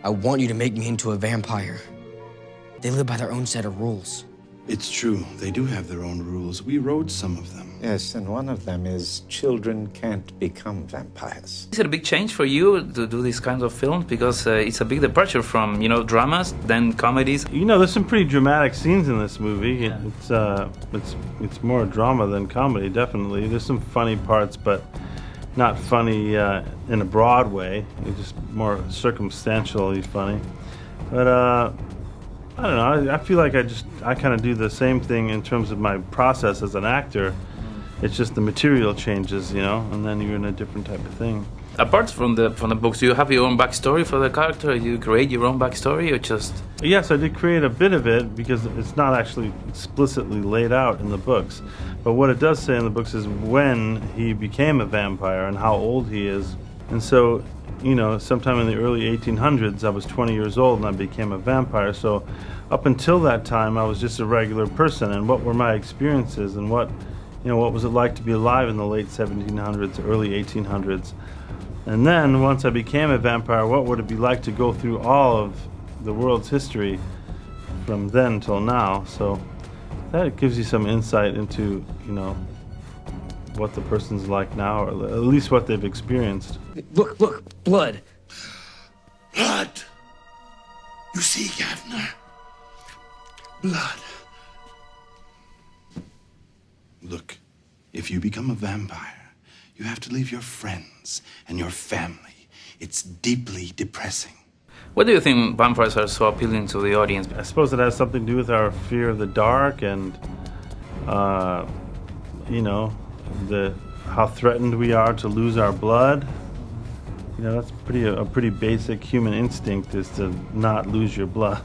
I want you to make me into a vampire. They live by their own set of rules. It's true. They do have their own rules. We wrote some of them. Yes, and one of them is children can't become vampires. Is it a big change for you to do these kinds of films? Because it's a big departure from, dramas, then comedies. There's some pretty dramatic scenes in this movie. Yeah. It's more drama than comedy, definitely. There's some funny parts, but not funny in a broad way. It's just more circumstantially funny. But I don't know. I feel like I kind of do the same thing in terms of my process as an actor. It's just the material changes, and then you're in a different type of thing. Apart from the books, do you have your own backstory for the character? Do you create your own backstory, or just? Yes, I did create a bit of it because it's not actually explicitly laid out in the books. But what it does say in the books is when he became a vampire and how old he is. And so, sometime in the early 1800s, I was 20 years old and I became a vampire. So up until that time, I was just a regular person. And what were my experiences and what was it like to be alive in the late 1700s, early 1800s? And then once I became a vampire, what would it be like to go through all of the world's history from then till now? So that gives you some insight into, what the person's like now, or at least what they've experienced. Look, blood. Blood! You see, Gavner? Blood. Look, if you become a vampire, you have to leave your friends and your family. It's deeply depressing. What do you think vampires are so appealing to the audience? I suppose it has something to do with our fear of the dark and, how threatened we are to lose our blood. That's a pretty basic human instinct, is to not lose your blood.